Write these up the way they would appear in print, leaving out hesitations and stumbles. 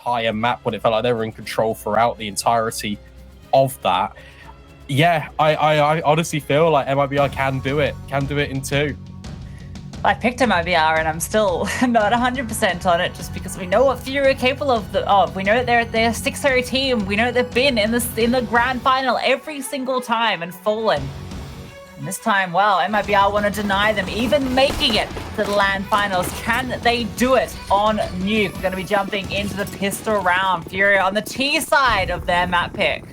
entire map when it felt like they were in control throughout the entirety of that. Yeah, I honestly feel like MIBR can do it in 2. I picked MIBR and I'm still not 100% on it just because we know what FURIA are capable of. We know that they're a 6-0 team. We know they've been in the grand final every single time and fallen. And this time, well, MIBR want to deny them even making it to the LAN finals. Can they do it on Nuke? We're going to be jumping into the pistol round. FURIA on the T side of their map pick.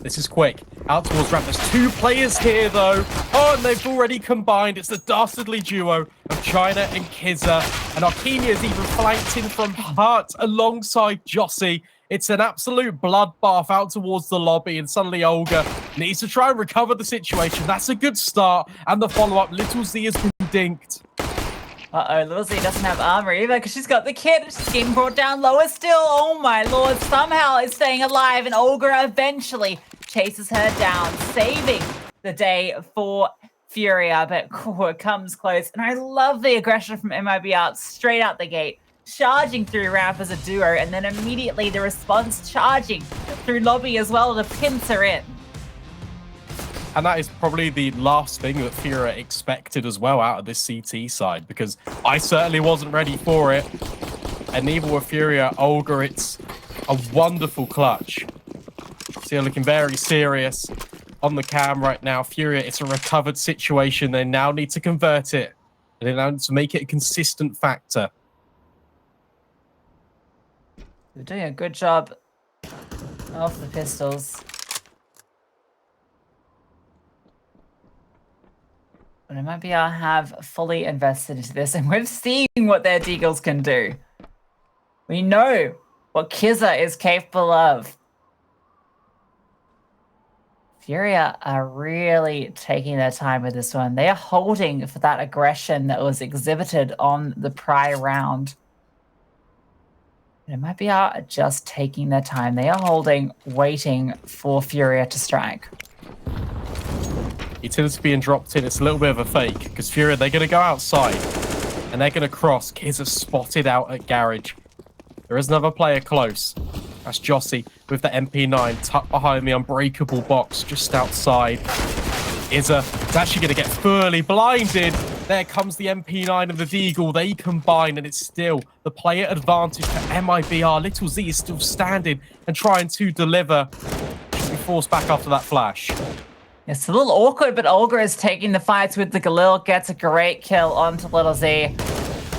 This is quick. Out towards ramp. There's 2 players here, though. Oh, and they've already combined. It's the dastardly duo of China and Khiza. And Arcania is even flanked in from Hart alongside Jossie. It's an absolute bloodbath out towards the lobby, and suddenly Olga needs to try and recover the situation. That's a good start. And the follow-up, Little Z has been dinked. Uh-oh, Little Z doesn't have armor either because she's got the kit. She's getting brought down lower still. Oh, my lord. Somehow is staying alive, and Olga eventually chases her down, saving the day for FURIA, but it comes close. And I love the aggression from MIBR straight out the gate, charging through ramp as a duo, and then immediately the response charging through lobby as well to pinch her in. And that is probably the last thing that FURIA expected as well out of this CT side, because I certainly wasn't ready for it. And neither were FURIA. Olga, it's a wonderful clutch. So you're looking very serious on the cam right now. FURIA, it's a recovered situation. They now need to convert it. And they now need to make it a consistent factor. They're doing a good job off the pistols. But MIBR have fully invested into this, and we've seen what their Deagles can do. We know what Khiza is capable of. FURIA are really taking their time with this one. They are holding for that aggression that was exhibited on the prior round. It might be just taking their time. They are holding, waiting for FURIA to strike. Utility being dropped in. It's a little bit of a fake because FURIA, they're going to go outside and they're going to cross. Kids are spotted out at garage. There is another player close. That's Jossie with the MP9 tucked behind the unbreakable box just outside. Izza is actually going to get fully blinded. There comes the MP9 and the Deagle. They combine, and it's still the player advantage for MIBR. Little Z is still standing and trying to deliver. Should be forced back after that flash. It's a little awkward, but Olga is taking the fights with the Galil. Gets a great kill onto Little Z.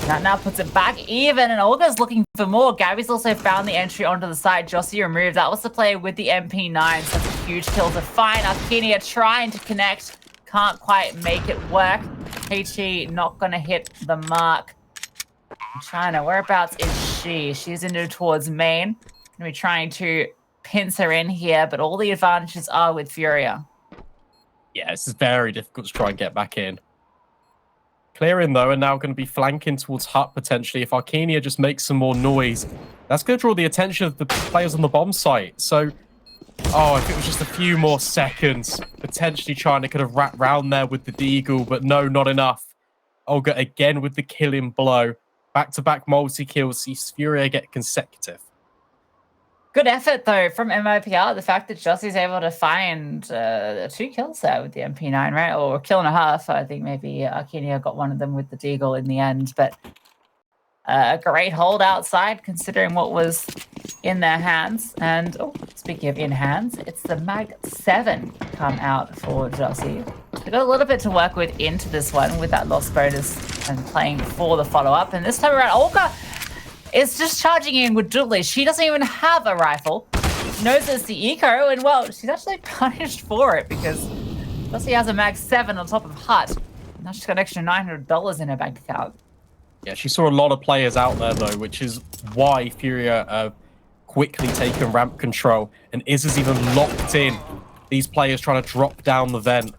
That now puts it back even, and Olga's looking for more. Gabby's also found the entry onto the side. Jossie removed. That was the player with the MP9. Such a huge kill to find. Arcania trying to connect. Can't quite make it work. HE not going to hit the mark. China, whereabouts is she? She's into towards main. Going to be trying to pinch her in here, but all the advantages are with FURIA. Yeah, this is very difficult to try and get back in. Clearing, though, and now going to be flanking towards Hut, potentially. If Arcania just makes some more noise, that's going to draw the attention of the players on the bomb site. So, oh, if it was just a few more seconds, potentially China could have wrapped round there with the Deagle, but no, not enough. Olga again with the killing blow. Back-to-back multi-kills, sees FURIA get consecutive. Good effort, though, from MIBR. The fact that Jossie's able to find 2 kills there with the MP9, right? Or a kill and a half. I think maybe Arcania got one of them with the Deagle in the end. But a great hold outside, considering what was in their hands. And, oh, speaking of in hands, it's the Mag 7 come out for Jossie. They got a little bit to work with into this one with that loss bonus and playing for the follow-up. And this time around, Olga is just charging in with dually. She doesn't even have a rifle. She knows it's the eco, and well, she's actually punished for it because Jossie has a Mag 7 on top of Hut. Now she's got an extra $900 in her bank account. Yeah, she saw a lot of players out there, though, which is why FURIA quickly taken ramp control. And Izza's even locked in. These players trying to drop down the vent.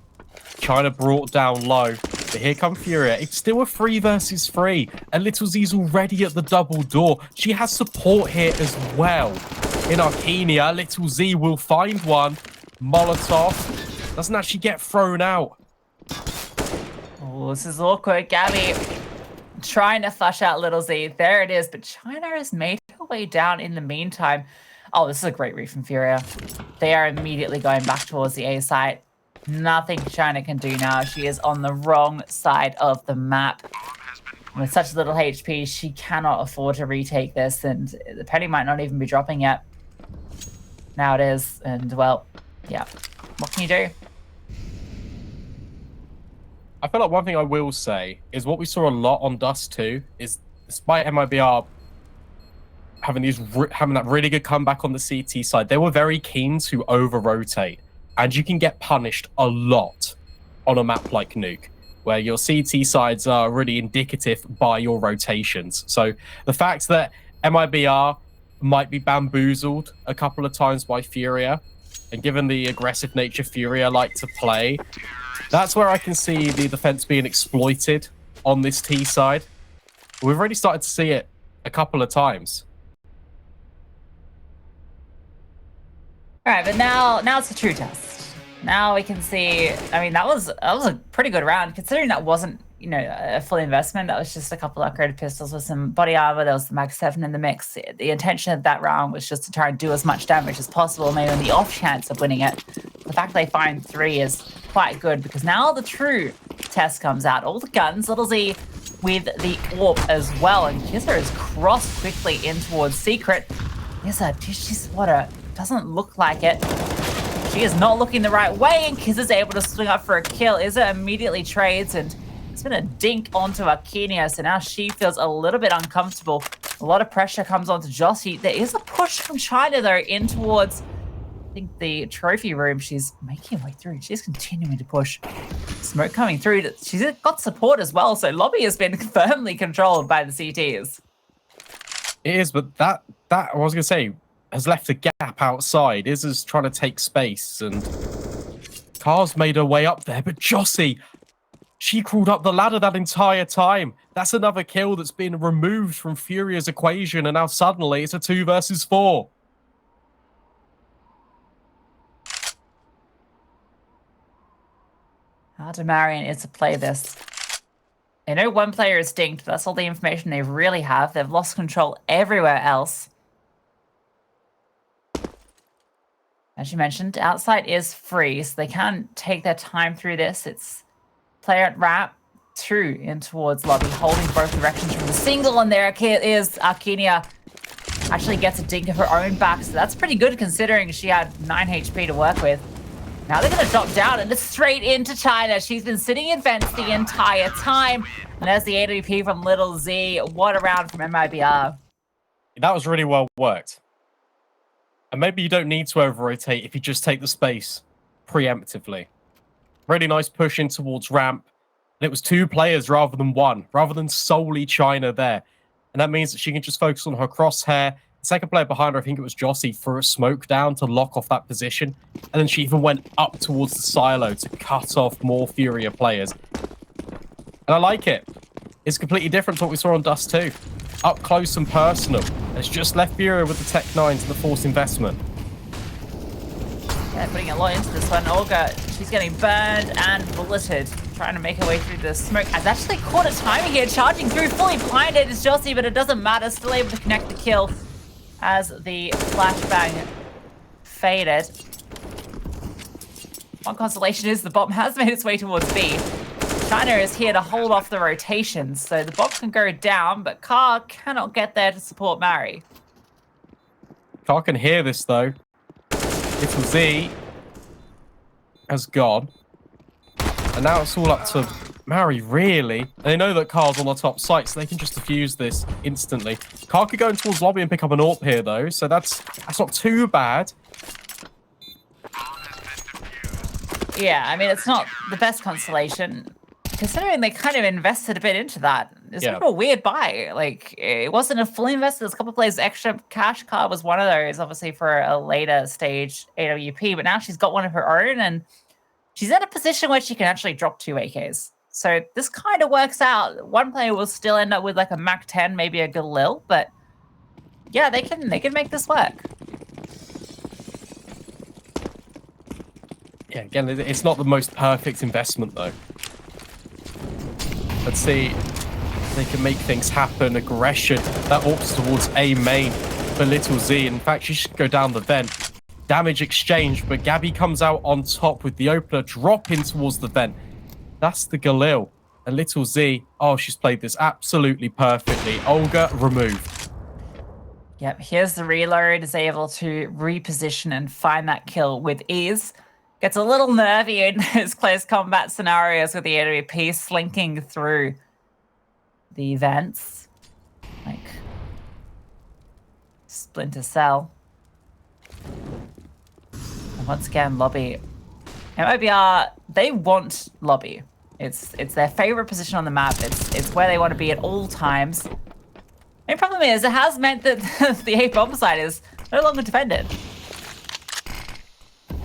China brought down low. But here come FURIA. It's still a 3 versus 3. And Little Z's already at the double door. She has support here as well. In Arcania, Little Z will find one. Molotov doesn't actually get thrown out. Oh, this is awkward. Gabby trying to flush out Little Z. There it is, but China has made her way down in the meantime. Oh, this is a great read from Furia. They are immediately going back towards the A site. Nothing China can do now. She is on the wrong side of the map. With such little HP, she cannot afford to retake this, and the penny might not even be dropping yet. Now it is, and well, yeah. What can you do? I feel like one thing I will say is what we saw a lot on Dust 2 is, despite MIBR having that really good comeback on the CT side, they were very keen to over-rotate. And you can get punished a lot on a map like Nuke, where your CT sides are really indicative by your rotations. So the fact that MIBR might be bamboozled a couple of times by FURIA, and given the aggressive nature FURIA like to play, that's where I can see the defense being exploited on this T side. We've already started to see it a couple of times. All right, but now it's a true test. Now we can see. I mean, that was a pretty good round, considering that wasn't, you know, a full investment. That was just a couple of upgraded pistols with some body armor. There was the Mag 7 in the mix. The intention of that round was just to try and do as much damage as possible, maybe on the off chance of winning it. The fact they find 3 is quite good, because now the true test comes out. All the guns, Little Z with the AWP as well, and Kizza is crossed quickly in towards Secret. Kizza, she's what a... doesn't look like it. She is not looking the right way, and Kiz is able to swing up for a kill. Izza immediately trades, and it's been a dink onto Arcania, so now she feels a little bit uncomfortable. A lot of pressure comes onto Jossie. There is a push from China, though, in towards, I think, the trophy room. She's making her way through. She's continuing to push. Smoke coming through. She's got support as well, so lobby has been firmly controlled by the CTs. It is, but that I was going to say, has left a gap outside. Izza's trying to take space, and Car's made her way up there, but Jossie, she crawled up the ladder that entire time. That's another kill that's been removed from FURIA's equation, and now suddenly it's a 2 versus 4. How do Marion is to play this? They know one player is dinked, but that's all the information they really have. They've lost control everywhere else. As you mentioned, outside is free, so they can take their time through this. It's player at ramp, 2 in towards lobby, holding both directions from the single, and there is Arcania. Actually gets a dink of her own back, so that's pretty good considering she had 9 HP to work with. Now they're going to drop down, and it's straight into China. She's been sitting in vents the entire time. And there's the AWP from Little Z. What a round from MIBR. That was really well worked. And maybe you don't need to over-rotate if you just take the space preemptively. Really nice push in towards ramp. And it was 2 players rather than 1, rather than solely China there. And that means that she can just focus on her crosshair. The second player behind her, I think it was Jossie, threw a smoke down to lock off that position. And then she even went up towards the silo to cut off more FURIA players. And I like it. It's completely different to what we saw on Dust 2. Up close and personal. And it's just left FURIA with the Tech 9s and the forced investment. Yeah, putting a lot into this one. Olga, she's getting burned and bulleted. Trying to make her way through the smoke. Has actually caught a timing here. Charging through. Fully blinded is Jossie, but it doesn't matter. Still able to connect the kill as the flashbang faded. One consolation is the bomb has made its way towards B. China is here to hold off the rotations, so the bomb can go down, but Car cannot get there to support Mari. Car can hear this, though. Little Z has gone. And now it's all up to Mari, really. And they know that Car's on the top site, so they can just defuse this instantly. Car could go in towards lobby and pick up an AWP here, though, so that's not too bad. Yeah, I mean, it's not the best consolation, considering they kind of invested a bit into that. It's sort of a weird buy. Like, it wasn't a full invest. There's a couple of plays extra. Cash Car was one of those, obviously, for a later stage AWP, but now she's got one of her own, and she's in a position where she can actually drop 2 AKs. So this kind of works out. One player will still end up with like a Mac 10, maybe a Galil, but yeah, they can make this work. Yeah, again, it's not the most perfect investment, though. Let's see. They can make things happen. Aggression that opts towards A main for Little Z. In fact, she should go down the vent. Damage exchange, but Gabby comes out on top with the opener dropping towards the vent. That's the Galil. And Little Z, oh, she's played this absolutely perfectly. Olga removed. Yep, here's the reload, is able to reposition and find that kill with ease. Gets a little nervy in those close combat scenarios with the AWP slinking through the vents. Like Splinter Cell. And once again, lobby. MIBR, they want lobby. It's their favorite position on the map. It's where they want to be at all times. The problem is, it has meant that the A bomb site is no longer defended.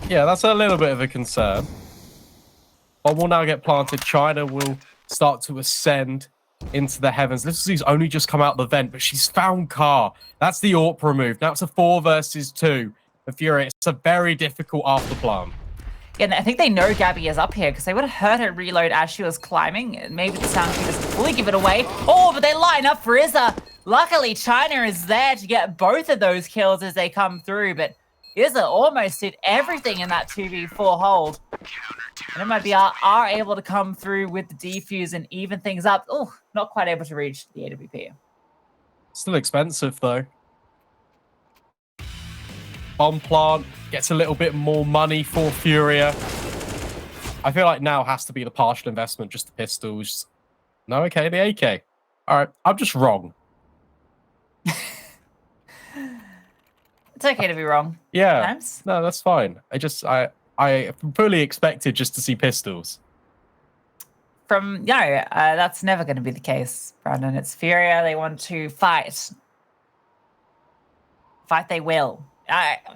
Yeah, that's a little bit of a concern. Bomb will now get planted. China will start to ascend into the heavens. Little Z's only just come out the vent, but she's found Car. That's the AWP remove. Now it's a 4 versus 2 for FURIA. It's a very difficult after plan. Yeah, and I think they know Gabby is up here because they would have heard her reload as she was climbing. Maybe the sound cue doesn't fully give it away. Oh, but they line up for Izza. Luckily, China is there to get both of those kills as they come through, but Izza almost did everything in that 2v4 hold. And MIBR are able to come through with the defuse and even things up. Oh, not quite able to reach the AWP. Still expensive, though. Bomb plant gets a little bit more money for FURIA. I feel like now has to be the partial investment, just the pistols. No, okay, the AK. All right, I'm just wrong. It's okay to be wrong. Yeah, sometimes. No, that's fine. I fully expected just to see pistols. That's never going to be the case, Brandon. It's FURIA. They want to fight. Fight they will.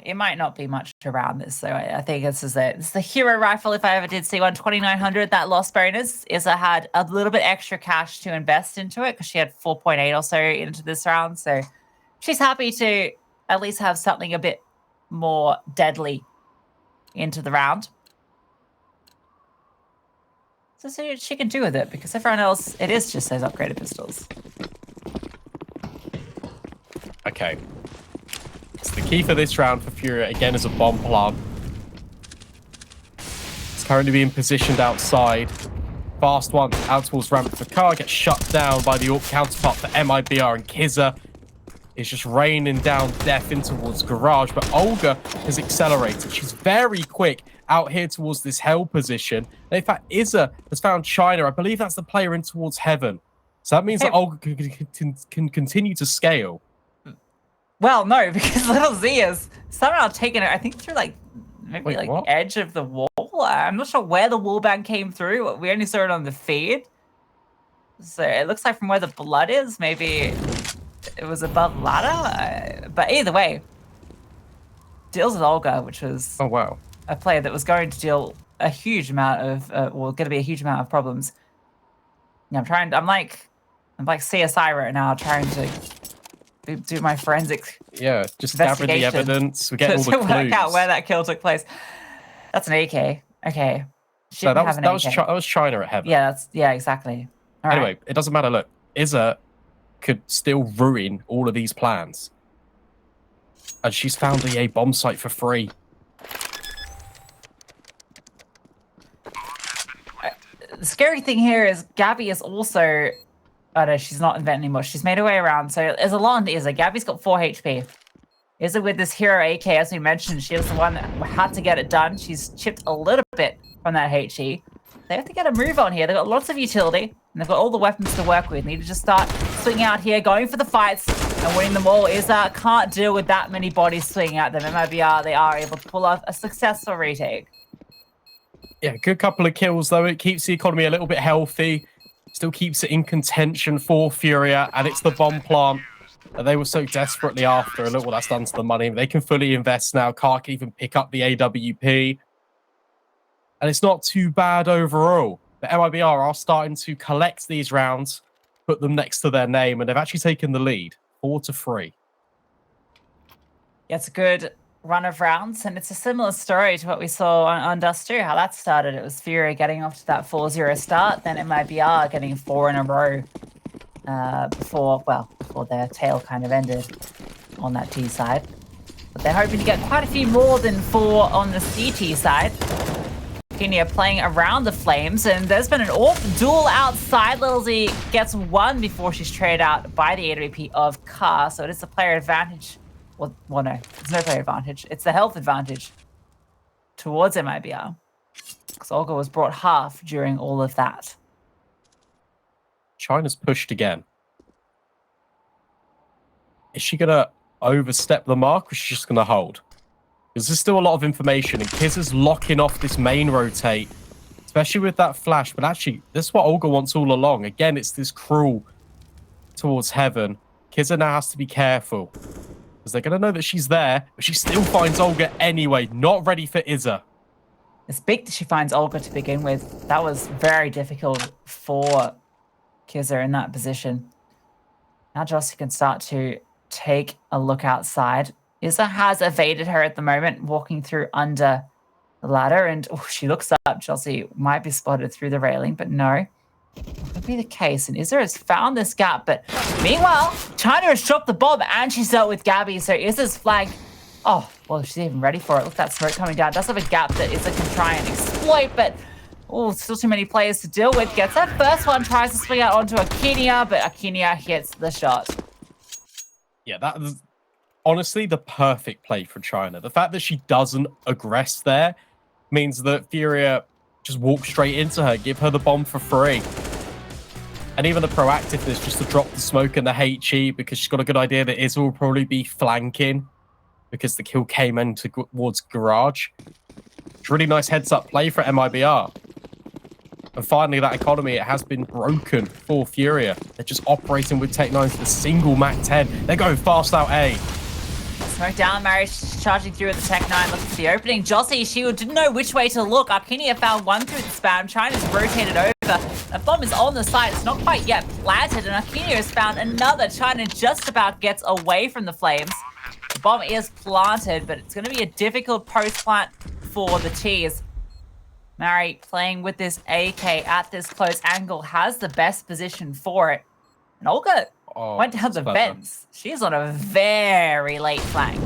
It might not be much around this, so I think this is it. It's the hero rifle, if I ever did see one. 2,900, that loss bonus. Izza had a little bit extra cash to invest into it because she had 4.8 or so into this round, so she's happy to at least have something a bit more deadly into the round. So see what she can do with it, because everyone else, it is just those upgraded pistols. Okay. So the key for this round for FURIA, again, is a bomb plant. It's currently being positioned outside. Fast one out towards ramp for Car, gets shut down by the AWP counterpart for MIBR, and Khizha is just raining down death in towards Garage, but Olga has accelerated. She's very quick out here towards this hell position. And in fact, Izza has found China. I believe that's the player in towards heaven. So that means that Olga can continue to scale. Well, no, because Little Z has somehow taken it, I think, through maybe the edge of the wall. I'm not sure where the wallbang came through. We only saw it on the feed. So it looks like from where the blood is, maybe it was above ladder. But either way, deals with Olga, which was a player that was going to deal a huge amount of, going to be a huge amount of problems. Yeah, I'm like CSI right now, trying to do my forensic just gather the evidence. We get all the clues. Work out where that kill took place. That's an AK. Okay. So that was China at heaven. Yeah, exactly. All anyway, right. It doesn't matter. Look, Izza could still ruin all of these plans, and she's found the A bomb site for free. The scary thing here is Gabby is also. Oh no, she's not in vent anymore. She's made her way around. So there's a lot on Izza. Gabby's got 4 HP. Izza with this hero AK, as we mentioned, she was the one that had to get it done. She's chipped a little bit from that HE. They have to get a move on here. They've got lots of utility, and they've got all the weapons to work with. Need to just start swinging out here, going for the fights, and winning them all. Izza can't deal with that many bodies swinging at them. MIBR, they are able to pull off a successful retake. Yeah, good couple of kills, though. It keeps the economy a little bit healthy. Still keeps it in contention for FURIA, and it's the bomb plant that they were so desperately after. And look what that's done to the money. They can fully invest now. Car can even pick up the AWP. And it's not too bad overall. The MIBR are starting to collect these rounds, put them next to their name, and they've actually taken the lead, 4-3. Yeah, it's a good run of rounds, and it's a similar story to what we saw on Dust 2, how that started. It was FURIA getting off to that 4-0 start, then MIBR getting 4 in a row. before their tail kind of ended on that T side. But they're hoping to get quite a few more than 4 on the CT side. Kenya playing around the flames, and there's been an duel outside. Little Z gets 1 before she's traded out by the AWP of Car, so it is a player advantage. Well, no, there's no player advantage. It's the health advantage towards MIBR. Because Olga was brought half during all of that. China's pushed again. Is she going to overstep the mark, or is she just going to hold? Because there's still a lot of information, and Kizza's locking off this main rotate, especially with that flash. But actually, this is what Olga wants all along. Again, it's this crawl towards heaven. Kizza now has to be careful, because they're going to know that she's there, but she still finds Olga anyway, not ready for Izza. It's big that she finds Olga to begin with. That was very difficult for Kizza in that position. Now Jossie can start to take a look outside. Izza has evaded her at the moment, walking through under the ladder, and she looks up. Jossie might be spotted through the railing, but no. That could be the case, and Izza has found this gap, but meanwhile, China has dropped the bomb, and she's dealt with Gabby, so Izza's flag... Oh, well, she's even ready for it. Look at that smoke coming down. Does have a gap that Izza can try and exploit, but still too many players to deal with. Gets that first one, tries to swing out onto Akinia, but Akinia hits the shot. Yeah, that was honestly the perfect play for China. The fact that she doesn't aggress there means that FURIA just walk straight into her, give her the bomb for free. And even the proactiveness just to drop the smoke and the HE, because she's got a good idea that Izza will probably be flanking because the kill came in towards Garage. It's a really nice heads-up play for MIBR. And finally, that economy, it has been broken for FURIA. They're just operating with Tech-9 with a single MAC-10. They're going fast out A. Smoke down, Mary charging through at the Tech-9, looking for the opening. Jossie, she didn't know which way to look. Arkinia found 1 through the spam. China's rotated over. The bomb is on the side. It's not quite yet planted, and Arkinia has found another. China just about gets away from the flames. The bomb is planted, but it's going to be a difficult post-plant for the T's. Mary playing with this AK at this close angle has the best position for it. And Olga went down the vents. She's on a very late flank.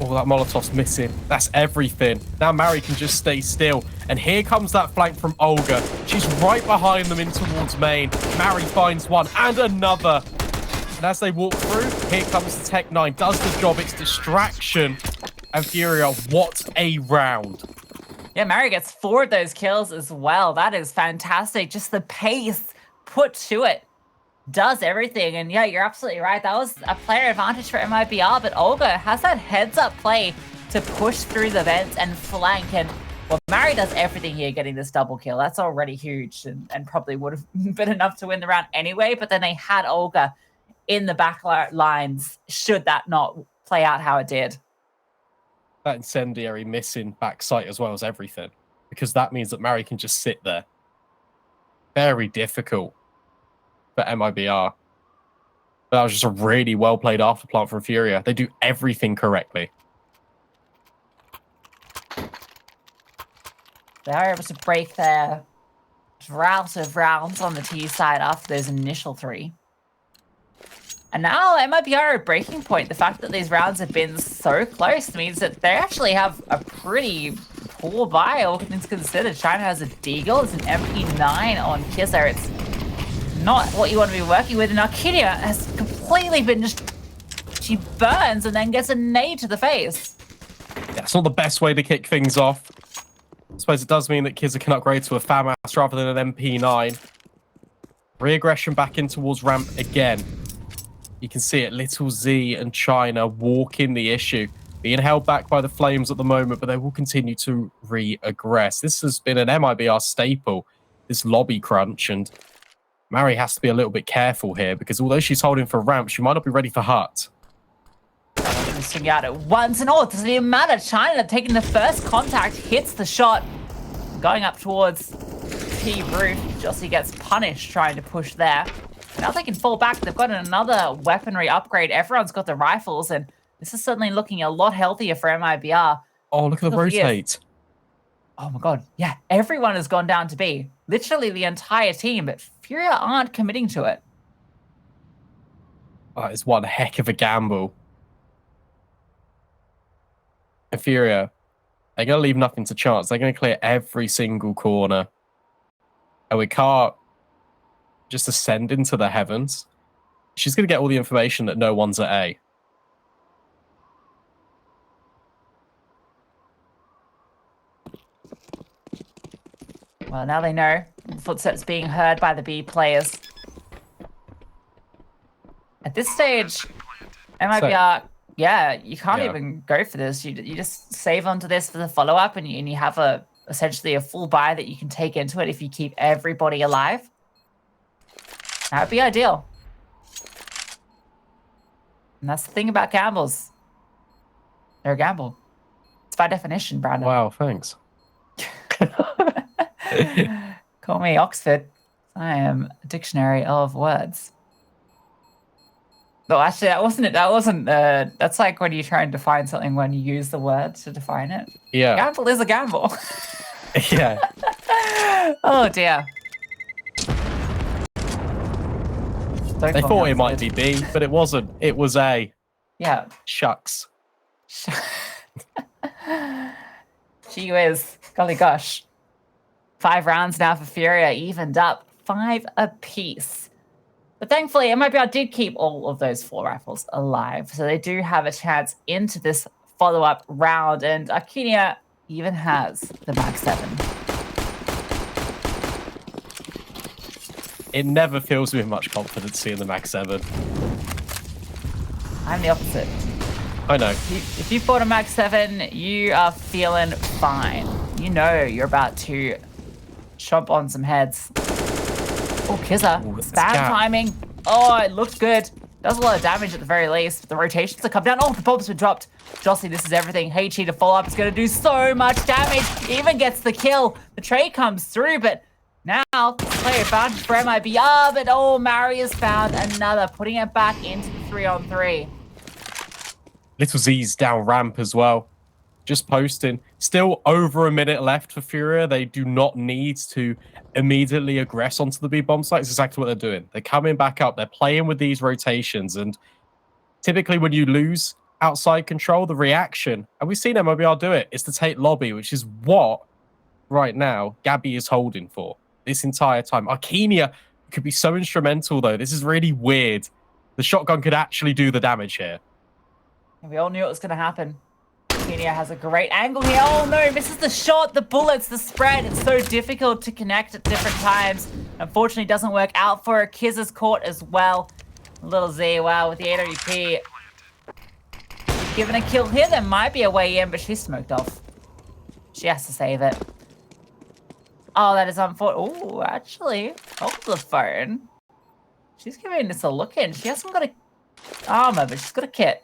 Oh, that Molotov's missing. That's everything. Now Mary can just stay still. And here comes that flank from Olga. She's right behind them in towards main. Mary finds one and another. And as they walk through, here comes the Tech-9. Does the job. It's distraction. And FURIA, what a round. Yeah, Mary gets 4 of those kills as well. That is fantastic. Just the pace put to it does everything. And yeah, you're absolutely right. That was a player advantage for MIBR, but Olga has that heads-up play to push through the vents and flank. And well, Mary does everything here, getting this double kill. That's already huge and probably would have been enough to win the round anyway. But then they had Olga in the back lines should that not play out how it did. That incendiary missing backside as well as everything, because that means that Mary can just sit there. Very difficult for MIBR. But that was just a really well played afterplant from FURIA. They do everything correctly. They are able to break their drought of rounds on the T side after those initial 3. And now MIBR at breaking point. The fact that these rounds have been so close means that they actually have a pretty poor buy, all things considered. China has a Deagle, it's an MP9 on Kizza. It's not what you want to be working with. And Arkinia has completely been just... She burns and then gets a nade to the face. Yeah, it's not the best way to kick things off. I suppose it does mean that Kizza can upgrade to a FAMAS rather than an MP9. Re-aggression back in towards ramp again. You can see it, Little Z and China walking the issue. Being held back by the flames at the moment, but they will continue to re-aggress. This has been an MIBR staple, this lobby crunch, and Mary has to be a little bit careful here, because although she's holding for ramp, she might not be ready for hut. Swing out at once, and it doesn't even matter. China taking the first contact, hits the shot, going up towards P roof. Jossie gets punished trying to push there. Now they can fall back. They've got another weaponry upgrade. Everyone's got the rifles, and this is suddenly looking a lot healthier for MIBR. Oh, look at the rotate. Oh my god, yeah, everyone has gone down to B. Literally the entire team, but FURIA aren't committing to it. Oh, it's one heck of a gamble. And FURIA, they're going to leave nothing to chance. They're going to clear every single corner. And we can't just ascend into the heavens. She's going to get all the information that no one's at A. Well, now they know. Footsteps being heard by the B players. At this stage, MIBR, yeah, you can't even go for this. You just save onto this for the follow-up, and you have essentially a full buy that you can take into it if you keep everybody alive. That would be ideal. And that's the thing about gambles. They're a gamble. It's by definition, Brandon. Wow, thanks. Call me Oxford. I am a dictionary of words. No, actually, that wasn't it. That wasn't. That's like when you try and define something when you use the word to define it. Yeah. Gamble is a gamble. Yeah. Oh dear. They thought it might be B, but it wasn't. It was A. Yeah. Shucks. Gee whiz. Golly gosh. 5 rounds now for FURIA, evened up 5 apiece. But thankfully, MIBR did keep all of those 4 rifles alive, so they do have a chance into this follow-up round, and Arcadia even has the Mag 7. It never fills me with much confidence seeing the Mag 7. I'm the opposite. I know. If you bought a Mag 7, you are feeling fine. You know you're about to chomp on some heads. Oh, Kizza. Spam timing. Oh, it looked good. Does a lot of damage at the very least. The rotations have come down. Oh, the bombs were dropped. Jossie, this is everything. Heichi to follow up is going to do so much damage. Even gets the kill. The trade comes through, but now player advantage for MIBR. But oh, Mari has found another, putting it back into the 3-on-3. Little Z's down ramp as well. Just posting. Still over a minute left for FURIA. They do not need to immediately aggress onto the B bomb site. It's exactly what they're doing. They're coming back up. They're playing with these rotations. And typically when you lose outside control, the reaction, and we've seen MIBR do it, is to take lobby, which is what, right now, Gabby is holding for this entire time. Arcadia could be so instrumental, though. This is really weird. The shotgun could actually do the damage here. We all knew it was going to happen. Arcadia has a great angle here. Oh no, misses the shot, the bullets, the spread. It's so difficult to connect at different times. Unfortunately, doesn't work out for her. Kizza's caught as well. Little Z, wow, with the AWP. Given a kill here, there might be a way in, but she's smoked off. She has to save it. Oh, that is unfortunate. Oh, actually, hold the phone. She's giving this a look in. She hasn't got a armor, but she's got a kit.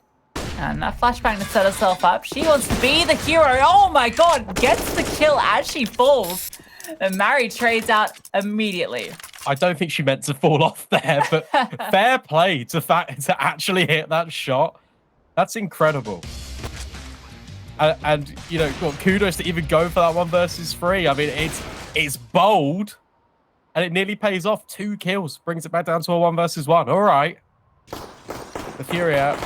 And that flashbang to set herself up. She wants to be the hero. Oh my god, gets the kill as she falls. And Mari trades out immediately. I don't think she meant to fall off there, but fair play to actually hit that shot. That's incredible. And you know, kudos to even go for that 1 versus 3. I mean, it's bold, and it nearly pays off. 2 kills, brings it back down to a 1 versus 1. All right. The FURIA,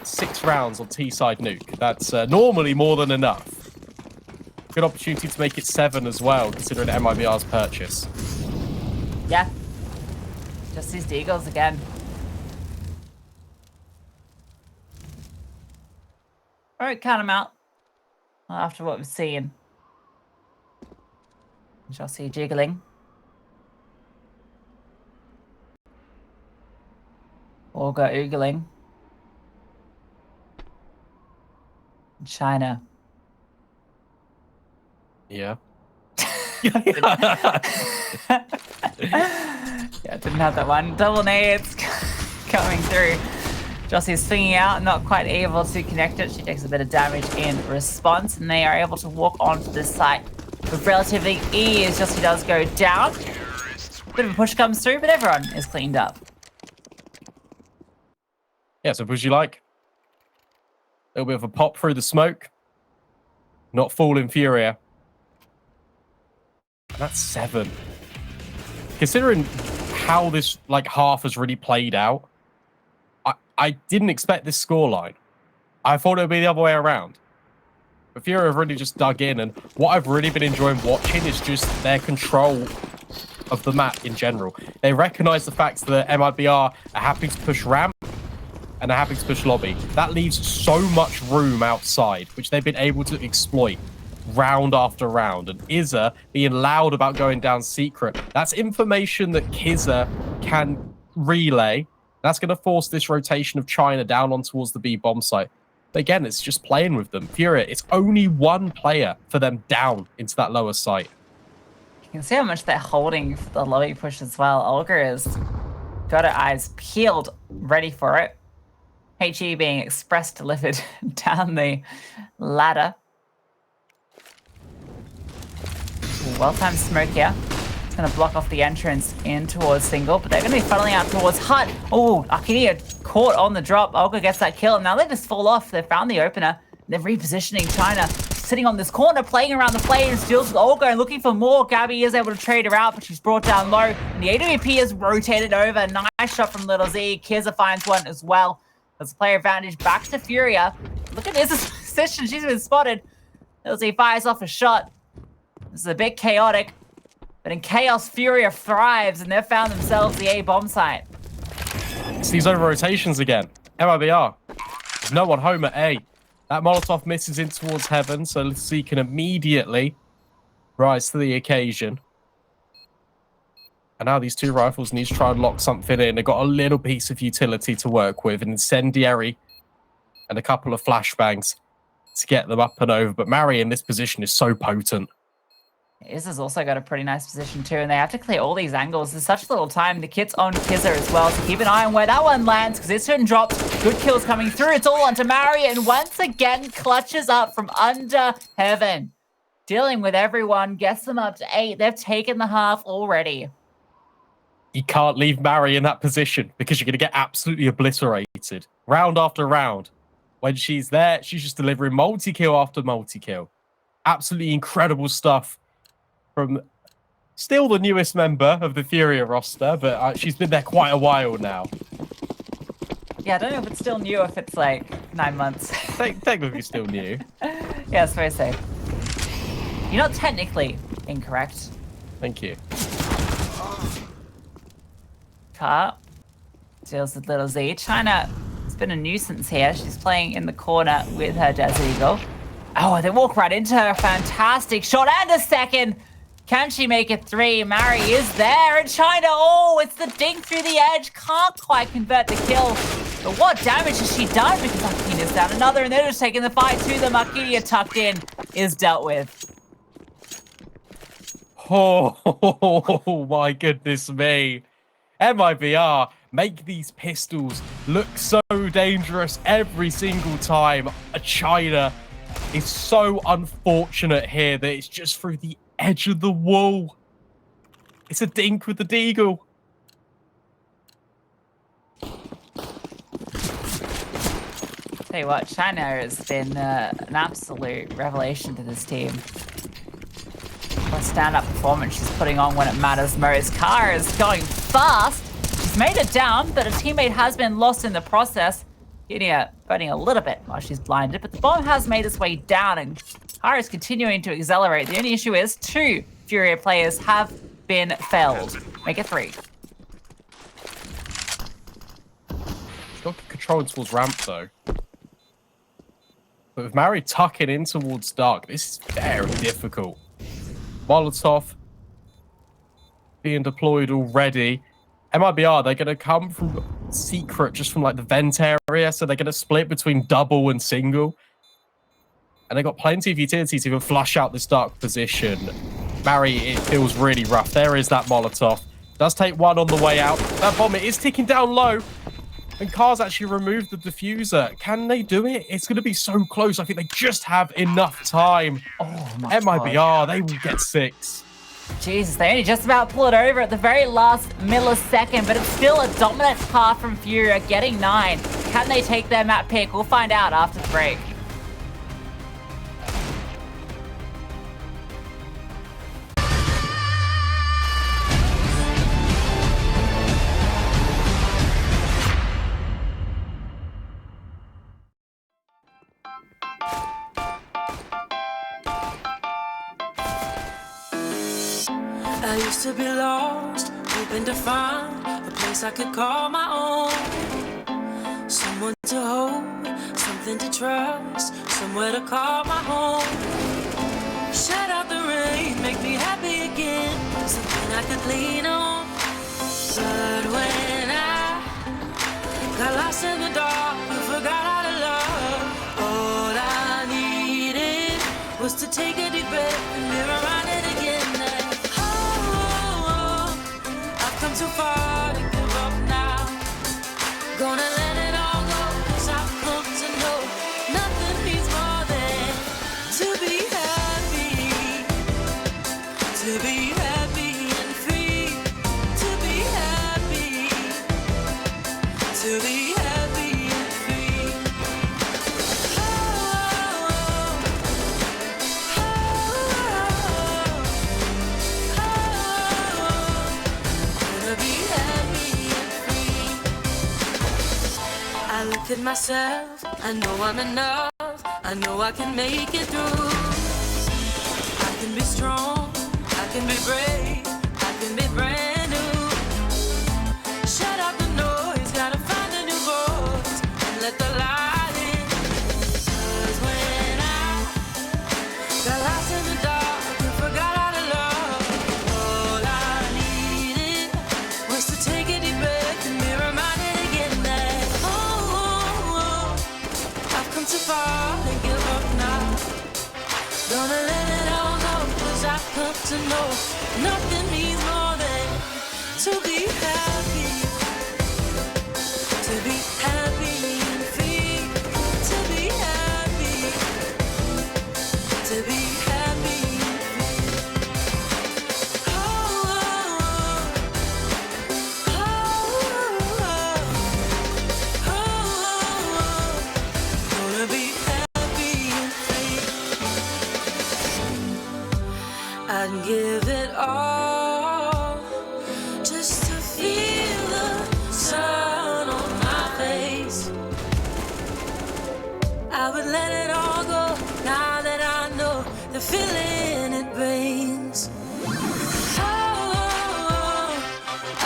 6 rounds on T-side Nuke. That's normally more than enough. Good opportunity to make it 7 as well, considering MIBR's purchase. Yeah. Just these Deagles again. All right, count them out. After what we've seen. Jossie jiggling. Olga oogling. China. Yeah. Yeah, didn't have that one. Double nades coming through. Jossie's swinging out, not quite able to connect it. She takes a bit of damage in response, and they are able to walk onto this site with relatively ease. Jossie does go down. Bit of a push comes through, but everyone is cleaned up. Yeah, so push you like. A little bit of a pop through the smoke. Not fooling FURIA. That's 7. Considering how this like half has really played out, I didn't expect this scoreline. I thought it would be the other way around. But FURIA have really just dug in, and what I've really been enjoying watching is just their control of the map in general. They recognize the fact that MIBR are happy to push ramp and are happy to push lobby. That leaves so much room outside, which they've been able to exploit round after round. And Iza being loud about going down secret, that's information that Khiza can relay. That's going to force this rotation of China down on towards the B bomb site. But again, it's just playing with them. FURIA, it's only one player for them down into that lower site. You can see how much they're holding for the lobby push as well. Olga has got her eyes peeled, ready for it. HE being express delivered down the ladder. Well-timed smoke here. It's going to block off the entrance in towards single, but they're going to be funneling out towards hut. Oh, Arcadia caught on the drop. Olga gets that kill, and now they just fall off. They found the opener. They're repositioning China, sitting on this corner, playing around the flames, deals with Olga and looking for more. Gabby is able to trade her out, but she's brought down low, and the AWP is rotated over. Nice shot from Little Z. Khiza finds one as well. There's a player advantage back to FURIA. Look at this position. She's been spotted. Little Z fires off a shot. This is a bit chaotic. But in chaos, FURIA thrives, and they've found themselves the A bomb site. It's these over rotations again. MIBR. There's no one home at A. That Molotov misses in towards heaven, so Little Z can immediately rise to the occasion. And now these two rifles need to try and lock something in. They've got a little piece of utility to work with, an incendiary and a couple of flashbangs to get them up and over. But Mari in this position is so potent. Izza's also got a pretty nice position too, and they have to clear all these angles. There's such little time. The kit's on Khiza as well, so keep an eye on where that one lands, because it's certain drops. Good kills coming through. It's all onto Mari, and once again clutches up from under heaven. Dealing with everyone, gets them up to 8. They've taken the half already. You can't leave Mari in that position because you're going to get absolutely obliterated. Round after round. When she's there, she's just delivering multi-kill after multi-kill. Absolutely incredible stuff from still the newest member of the FURIA roster, but she's been there quite a while now. Yeah, I don't know if it's still new, if it's like 9 months. Technically still new. Yeah, I suppose so. You're not technically incorrect. Thank you. Car deals with Little Z. China has been a nuisance here. She's playing in the corner with her Desert Eagle. Oh, they walk right into her. Fantastic shot and a second. Can she make it 3? Mari is there, and China, oh, it's the dink through the edge. Can't quite convert the kill. But what damage has she done? Because Arcadia's down another, and they're just taking the fight to them. Arcadia tucked in is dealt with. Oh, my goodness me. MIBR make these pistols look so dangerous every single time. China is so unfortunate here that it's just through the edge of the wall. It's a dink with the deagle. Tell you what, China has been an absolute revelation to this team. What a stand-up performance she's putting on when it matters most. Car is going fast. She's made it down, but a teammate has been lost in the process. Ginia burning a little bit while she's blinded, but the bomb has made its way down, and Car is continuing to accelerate. The only issue is 2 FURIA players have been felled. Make it 3. She's got control towards ramp, though. But with Mari tucking in towards dark, this is very difficult. Molotov being deployed already. MIBR, they're going to come from secret, just from like the vent area, so they're going to split between double and single. And they've got plenty of utility to even flush out this dark position. Mari, it feels really rough. There is that Molotov. Does take one on the way out. That bomb, it is ticking down low. And Car's actually removed the diffuser. Can they do it? It's going to be so close. I think they just have enough time. Oh my MIBR, God. they will get 6. Jesus, they only just about pull it over at the very last millisecond, but it's still a dominant path from FURIA, getting 9. Can they take their map pick? We'll find out after the break. I used to be lost, hoping to find a place I could call my own. Someone to hold, something to trust, somewhere to call my home. Shut out the rain, make me happy again, something I could lean on. But when I got lost in the dark and forgot how to love, all I needed was to take a deep breath and be reminded again that I've come too far to give up now. Gonna let it all go, 'cause I've come to know nothing means more than to be happy. To be happy and free. To be happy. To be happy and free. Gonna be happy and free. I look at myself, I know I'm enough, I know I can make it through. I can be strong, I can be brave, I can be brand new. Shut out the noise, gotta find a new voice and let the light in. 'Cause when I got lost in the dark and forgot how to love, all I needed was to take a deep breath and be reminded again that I've come too far to give up now. Gonna let it all go, 'cause I've come to know nothing means more than to be happy. To be happy and free. To be happy. To be happy and free. Oh, oh, oh, oh. Gonna be happy and free. I'd give it all just to feel the sun on my face. I would let it all go now that I know the feeling it brings. Oh,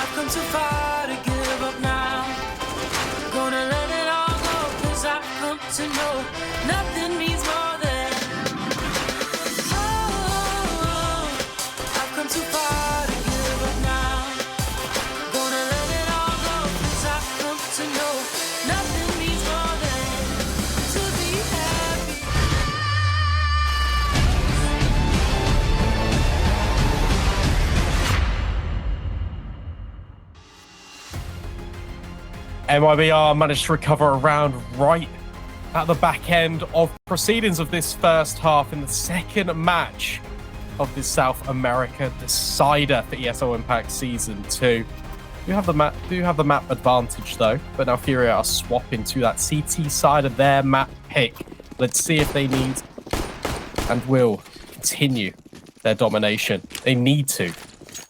I've come too far to give up now. Gonna let it all go, 'cause I've come to know nothing means more than I've come too far to give up now. Gonna let it all go, 'cause I've come to know nothing means more than to be happy. MIBR managed to recover a round right at the back end of proceedings of this first half in the second match of the South America decider for ESL Impact Season 2. Do have the map advantage though, but now FURIA are swapping to that CT side of their map pick. Let's see if they need and will continue their domination. They need to,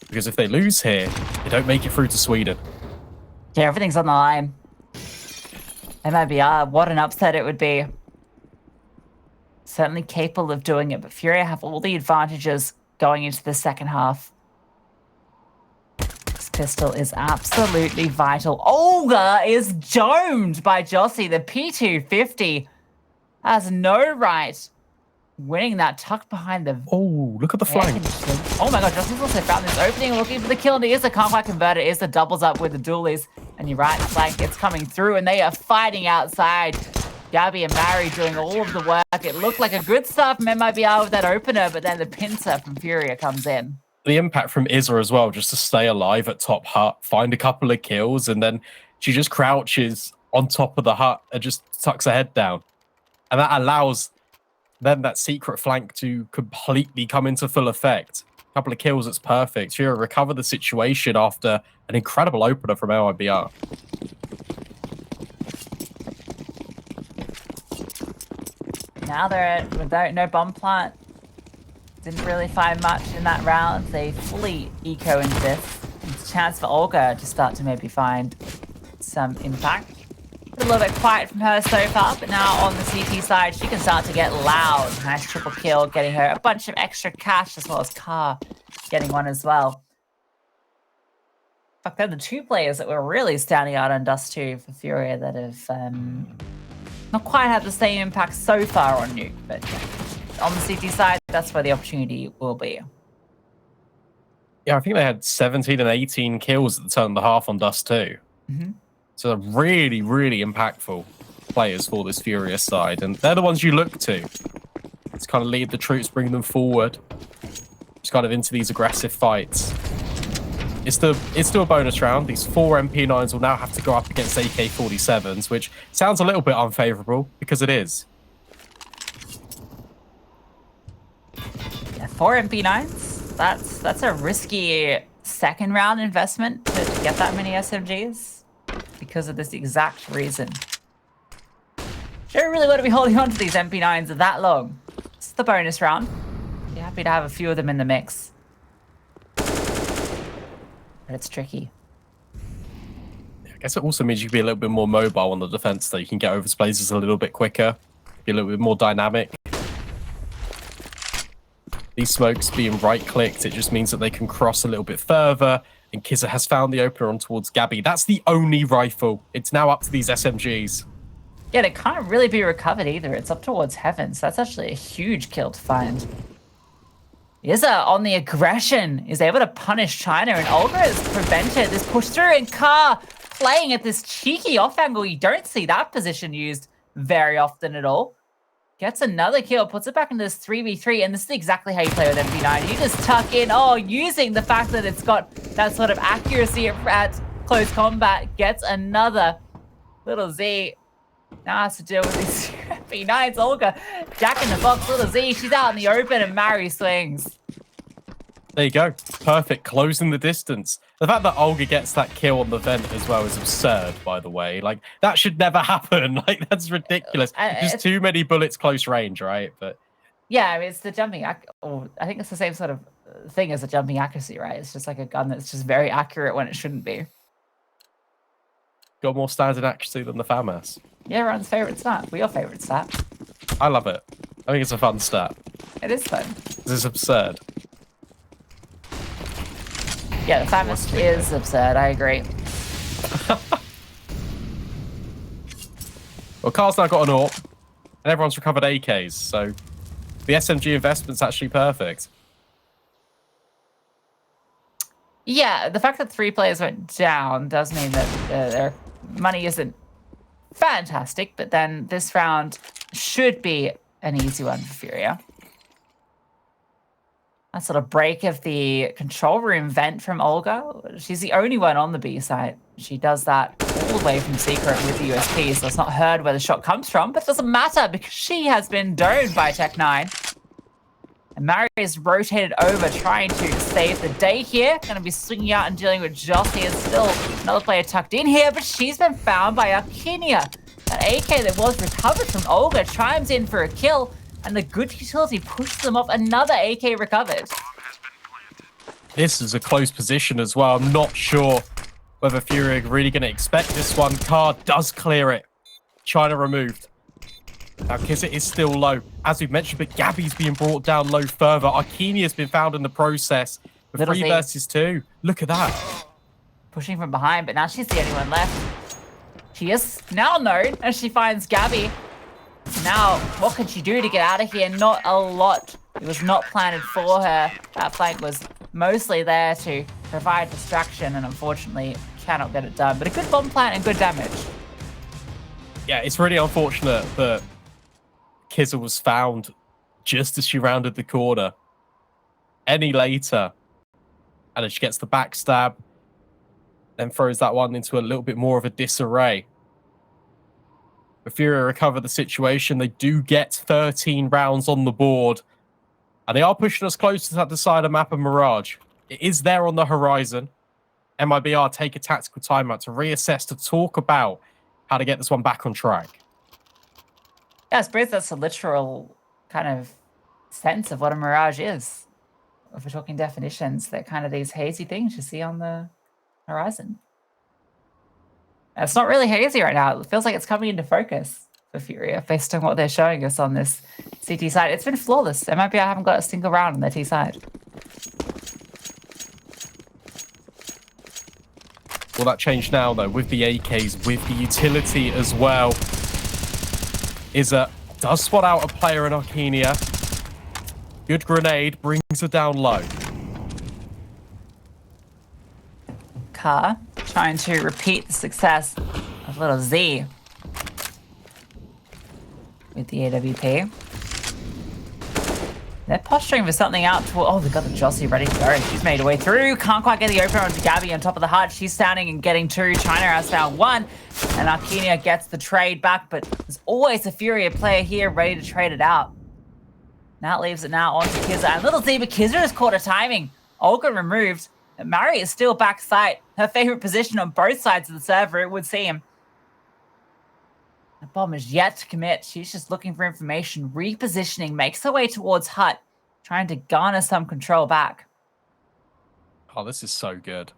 because if they lose here, they don't make it through to Sweden. Yeah, everything's on the line. MIBR, what an upset it would be. Certainly capable of doing it, but FURIA have all the advantages going into the second half. This pistol is absolutely vital. Olga is domed by Jossie. The P250 has no right winning that tucked behind the... Oh, look at the flank. Oh my god, Jossie's also found this opening, looking for the kill, and he is a can't quite convert it. Is the doubles up with the dualies. And you're right, flank, it's coming through, and they are fighting outside. Gabby and Mari doing all of the work. It looked like a good start from MIBR with that opener, but then the pincer from FURIA comes in. The impact from Izza as well, just to stay alive at top hut, find a couple of kills, and then she just crouches on top of the hut and just tucks her head down. And that allows then that secret flank to completely come into full effect. A couple of kills, it's perfect. FURIA recover the situation after an incredible opener from MIBR. Now they're without no bomb plant. Didn't really find much in that round. They fully eco into this. It's a chance for Olga to start to maybe find some impact. A bit little bit quiet from her so far, but now on the CT side, she can start to get loud. Nice triple kill, getting her a bunch of extra cash, as well as Car getting one as well. Fuck, they're the two players that were really standing out on Dust 2 for Furia that have not quite had the same impact so far on Nuke, but on the CT side, that's where the opportunity will be. Yeah, I think they had 17 and 18 kills at the turn of the half on Dust 2. So they're really, really impactful players for this Furia side, and they're the ones you look to. It's kind of lead the troops, bring them forward, just kind of into these aggressive fights. It's still a bonus round. These 4 MP9s will now have to go up against AK-47s, which sounds a little bit unfavorable, because it is. Yeah, 4 MP9s? That's a risky second round investment to get that many SMGs, because of this exact reason. You don't really want to be holding on to these MP9s that long. It's the bonus round. You're happy to have a few of them in the mix. But it's tricky. I guess it also means you can be a little bit more mobile on the defense, though. You can get over places a little bit quicker, be a little bit more dynamic. These smokes being right-clicked, it just means that they can cross a little bit further, and Khizha has found the opener on towards Gabby. That's the only rifle. It's now up to these SMGs. Yeah, it can't really be recovered either. It's up towards heaven, so that's actually a huge kill to find. Izza on the aggression is able to punish China, and Olga has prevented this push through, and Car playing at this cheeky off angle. You don't see that position used very often at all. Gets another kill, puts it back into this 3v3, and this is exactly how you play with MP9. You just tuck in, using the fact that it's got that sort of accuracy at close combat, gets another little Z. Now has to deal with these MP9s. Olga, Jack in the box, little Z, she's out in the open, and Mari swings. There you go. Perfect. Closing the distance. The fact that Olga gets that kill on the vent as well is absurd, by the way. Like, that should never happen. Like, that's ridiculous. Just too many bullets close range, right? But yeah, I mean, it's the jumping. I think it's the same sort of thing as a jumping accuracy, right? It's just like a gun that's just very accurate when it shouldn't be. Got more standard accuracy than the FAMAS. Yeah, everyone's favorite stat. Your favorite stat. I love it. I think it's a fun stat. It is fun. This is absurd. Yeah, the FAMAS is absurd. I agree. Well, Carl's now got an AWP, and everyone's recovered AKs, so the SMG investment's actually perfect. Yeah, the fact that 3 players went down does mean that their money isn't fantastic, but then this round should be an easy one for Furia. That sort of break of the control room vent from Olga. She's the only one on the B site. She does that all the way from secret with the USP, so it's not heard where the shot comes from, but it doesn't matter because she has been domed by Tech9. And Mari is rotated over, trying to save the day here. Going to be swinging out and dealing with Jossie. There's still another player tucked in here, but she's been found by Arkinia. That AK that was recovered from Olga chimes in for a kill, and the good utility pushes them off. Another AK recovered. This is a close position as well. I'm not sure whether Furia are really going to expect this one. Car does clear it. China removed. Now, Khizha is still low, as we've mentioned, but Gabby's being brought down low further. Arkinia's been found in the process. With 3 versus 2. Look at that. Pushing from behind, but now she's the only one left. She is now known as she finds Gabby. Now, what can she do to get out of here? Not a lot. It was not planted for her. That flank was mostly there to provide distraction, and unfortunately cannot get it done. But a good bomb plant and good damage. Yeah, it's really unfortunate that Khizha was found just as she rounded the corner. Any later, and then she gets the backstab, then throws that one into a little bit more of a disarray. But Furia recover the situation. They do get 13 rounds on the board, and they are pushing us closer to that decider map of Mirage. It is there on the horizon. MIBR take a tactical timeout to reassess, to talk about how to get this one back on track. Yeah, I suppose that's a literal kind of sense of what a mirage is. If we're talking definitions, they're kind of these hazy things you see on the horizon. It's not really hazy right now. It feels like it's coming into focus for Furia based on what they're showing us on this CT side. It's been flawless. MIBR haven't got a single round on their T side. Will that change now, though, with the AKs, with the utility as well? Does spot out a player in Arcania. Good grenade, brings her down low. Car trying to repeat the success of little Z with the AWP. They're posturing for something out to. Oh, they've got the Jossie ready to go. She's made her way through. Can't quite get the opener onto Gabby on top of the HUD. She's standing and getting two. China has found one. And Arcania gets the trade back, but there's always a Furia player here ready to trade it out. Now it leaves it now onto Kizza. And little Z, but Kizza has caught a timing. Olga removed. Mari is still back site. Her favorite position on both sides of the server, it would seem. The bomb is yet to commit. She's just looking for information, repositioning, makes her way towards Hut, trying to garner some control back. Oh, this is so good.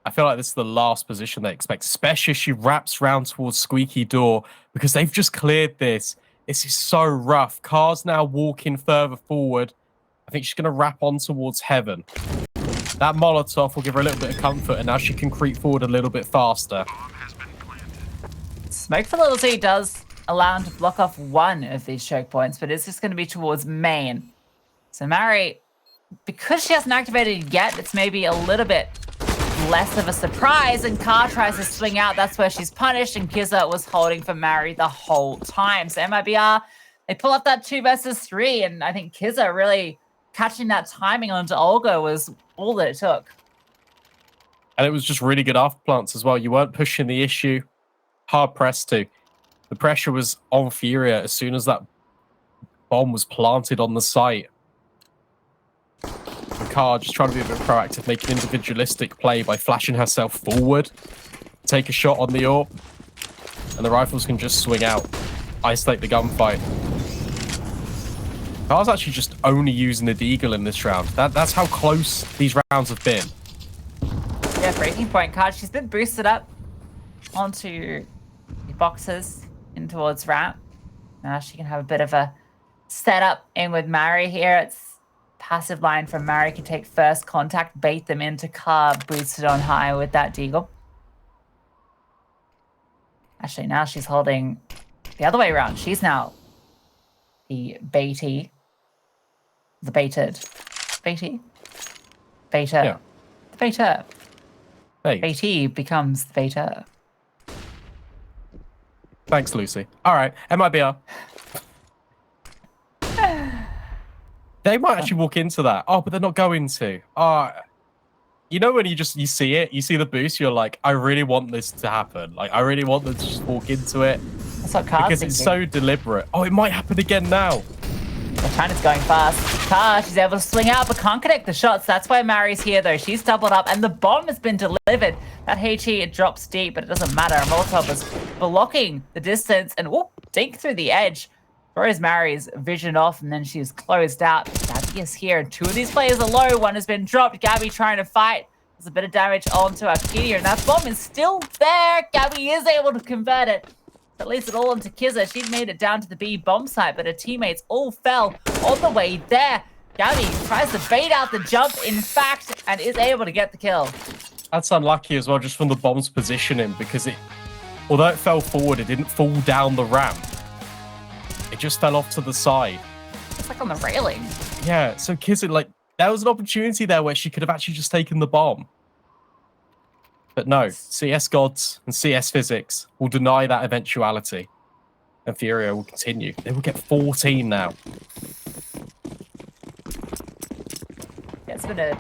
I feel like this is the last position they expect, especially as she wraps round towards Squeaky Door, because they've just cleared this. This is so rough. Car's now walking further forward. I think she's going to wrap on towards Heaven. That Molotov will give her a little bit of comfort, and now she can creep forward a little bit faster. Smoke for Little Z does allow him to block off one of these choke points, but it's just going to be towards main. So Mari, because she hasn't activated it yet, it's maybe a little bit less of a surprise, and Car tries to swing out. That's where she's punished, and Kizza was holding for Mari the whole time. So MIBR, they pull up that 2 versus 3, and I think Kizza really catching that timing onto Olga was all that it took. And it was just really good afterplants as well. You weren't pushing the issue. Hard pressed to. The pressure was on Furia as soon as that bomb was planted on the site. The Car just trying to be a bit proactive, make an individualistic play by flashing herself forward, take a shot on the AWP, and the rifles can just swing out, isolate the gunfight. Car's actually just only using the Deagle in this round. That's how close these rounds have been. Yeah, breaking point card. She's been boosted up onto the boxes in towards ramp. Now she can have a bit of a setup in with Mari here. It's passive line from Mari, can take first contact, bait them into Car, boosted on high with that Deagle. Actually, now she's holding the other way around. She's now the baity. The baited. Baity? Baiter. Yeah. The baiter. Hey. Baity becomes the baiter. Thanks, Lucy. All right, MIBR. They might actually walk into that. Oh, but they're not going to. You know when you see it, you see the boost, you're like, I really want this to happen. Like, I really want them to just walk into it. That's what Car's because thinking. it's so deliberate. Oh, it might happen again now. The China's going fast. Car, she's able to swing out, but can't connect the shots. That's why Mari's here, though. She's doubled up, and the bomb has been delivered. That HE, it drops deep, but it doesn't matter. Molotov is blocking the distance, and whoop, dink through the edge. Throws Mari's vision off, and then she's closed out. Gabby is here. 2 of these players are low. One has been dropped. Gabby trying to fight. There's a bit of damage onto Arcadia, and that bomb is still there. Gabby is able to convert it. At least it all onto Kizza. She'd made it down to the B bomb site, but her teammates all fell on the way there. Gabby tries to bait out the jump, in fact, and is able to get the kill. That's unlucky as well, just from the bomb's positioning, because although it fell forward, it didn't fall down the ramp. It just fell off to the side. It's like on the railing. Yeah, so Kizza, like, there was an opportunity there where she could have actually just taken the bomb. But no, CS gods and CS physics will deny that eventuality. And Furia will continue. They will get 14 now. Yeah, it's been a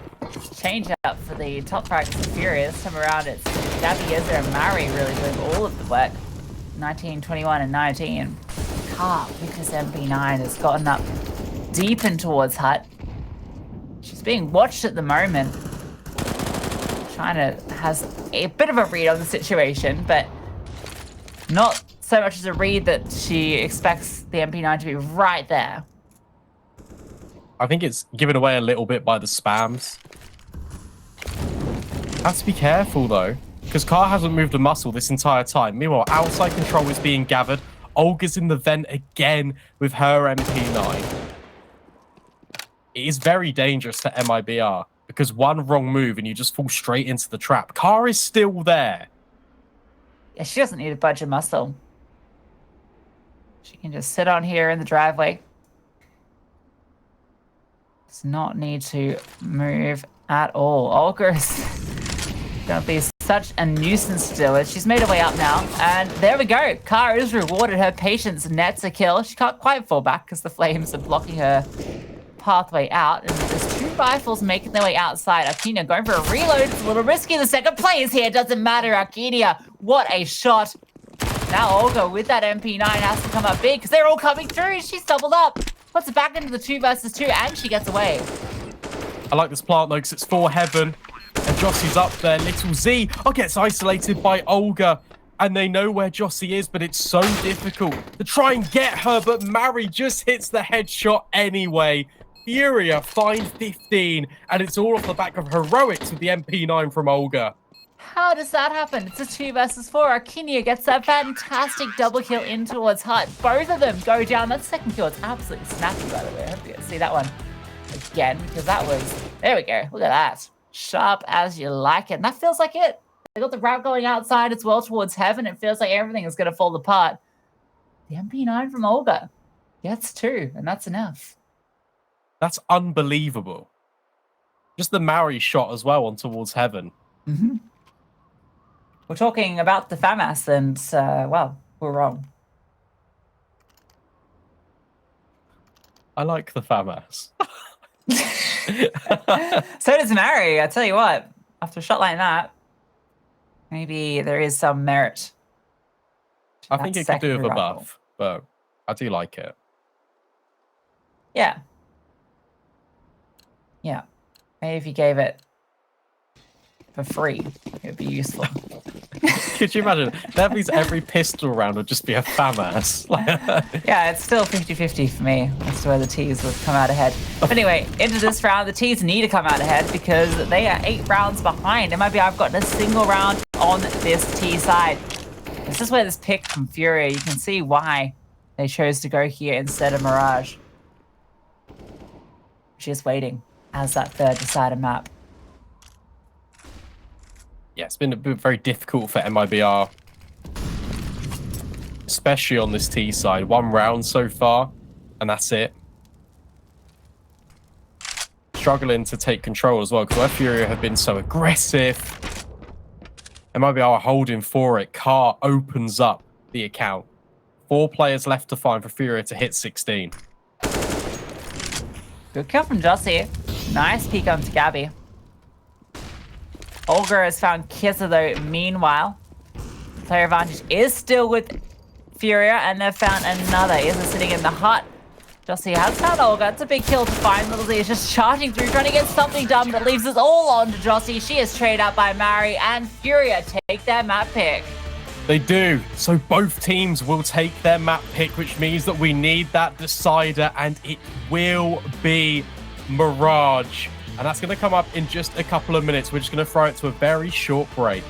change up for the top ranks of Furia. This time around, it's Gabby, Izzer, and Mari really doing all of the work. 19, 21, and 19. Car, with his MP9, has gotten up deep in towards Hut. She's being watched at the moment. China has a bit of a read on the situation, but not so much as a read that she expects the MP9 to be right there. I think it's given away a little bit by the spams. Have to be careful, though. because Car hasn't moved a muscle this entire time. Meanwhile, outside control is being gathered. Olga's in the vent again with her MP9. It is very dangerous to MIBR because one wrong move and you just fall straight into the trap. Car is still there. Yeah, she doesn't need a bunch of muscle. She can just sit on here in the driveway. Does not need to move at all. Olga is going to be such a nuisance to deal with. She's made her way up now. And there we go. Car is rewarded. Her patience nets a kill. She can't quite fall back because the flames are blocking her pathway out. And there's two rifles making their way outside. Arcadia going for a reload. It's a little risky. The second play is here. Doesn't matter. Arcadia, what a shot. Now Olga with that MP9 has to come up big because they're all coming through. She's doubled up. Puts it back into the 2 versus 2 and she gets away. I like this plant though because it's for heaven. And Jossie's up there. Little Z gets isolated by Olga. And they know where Jossie is, but it's so difficult to try and get her. But Mari just hits the headshot anyway. Furia fined 15. And it's all off the back of heroics with the MP9 from Olga. How does that happen? It's a 2 versus 4. Arcadia gets that fantastic double kill in towards Hut. Both of them go down. That second kill is absolutely snappy, by the way. I hope you can see that one again, because that was... There we go. Look at that. Sharp as you like it. And that feels like it. They got the route going outside as well towards heaven. It feels like everything is going to fall apart. The MP9 from Olga gets 2, and that's enough. That's unbelievable. Just the Mari shot as well on towards heaven. Mm-hmm. We're talking about the FAMAS, and, well, we're wrong. I like the FAMAS. So does Mari. I tell you what, after a shot like that, maybe there is some merit. I think it could do with a buff, but I do like it. Yeah. Yeah. Maybe if you gave it for free, it would be useful. Could you imagine? That means every pistol round would just be a FAMAS. Yeah, it's still 50-50 for me as to where the T's would come out ahead. But anyway, into this round, the T's need to come out ahead because they are 8 rounds behind. I've gotten a single round on this T side. This is where this pick from FURIA, you can see why they chose to go here instead of Mirage. She's waiting as that third decider map. Yeah, it's been very difficult for MIBR, especially on this T side. 1 round so far, and that's it. Struggling to take control as well, because where FURIA have been so aggressive. MIBR are holding for it. Car opens up the account. 4 players left to find for FURIA to hit 16. Good kill from Jossie. Nice peek onto Gabby. Olga has found Kizza though. Meanwhile, player advantage is still with FURIA, and they've found another. Izza sitting in the hut. Jossie has found Olga. It's a big kill to find. Little Z is just charging through, trying to get something done, but leaves us all on to Jossie. She is traded up by Mari, and FURIA take their map pick. They do. So both teams will take their map pick, which means that we need that decider, and it will be Mirage. And that's going to come up in just a couple of minutes. We're just going to throw it to a very short break.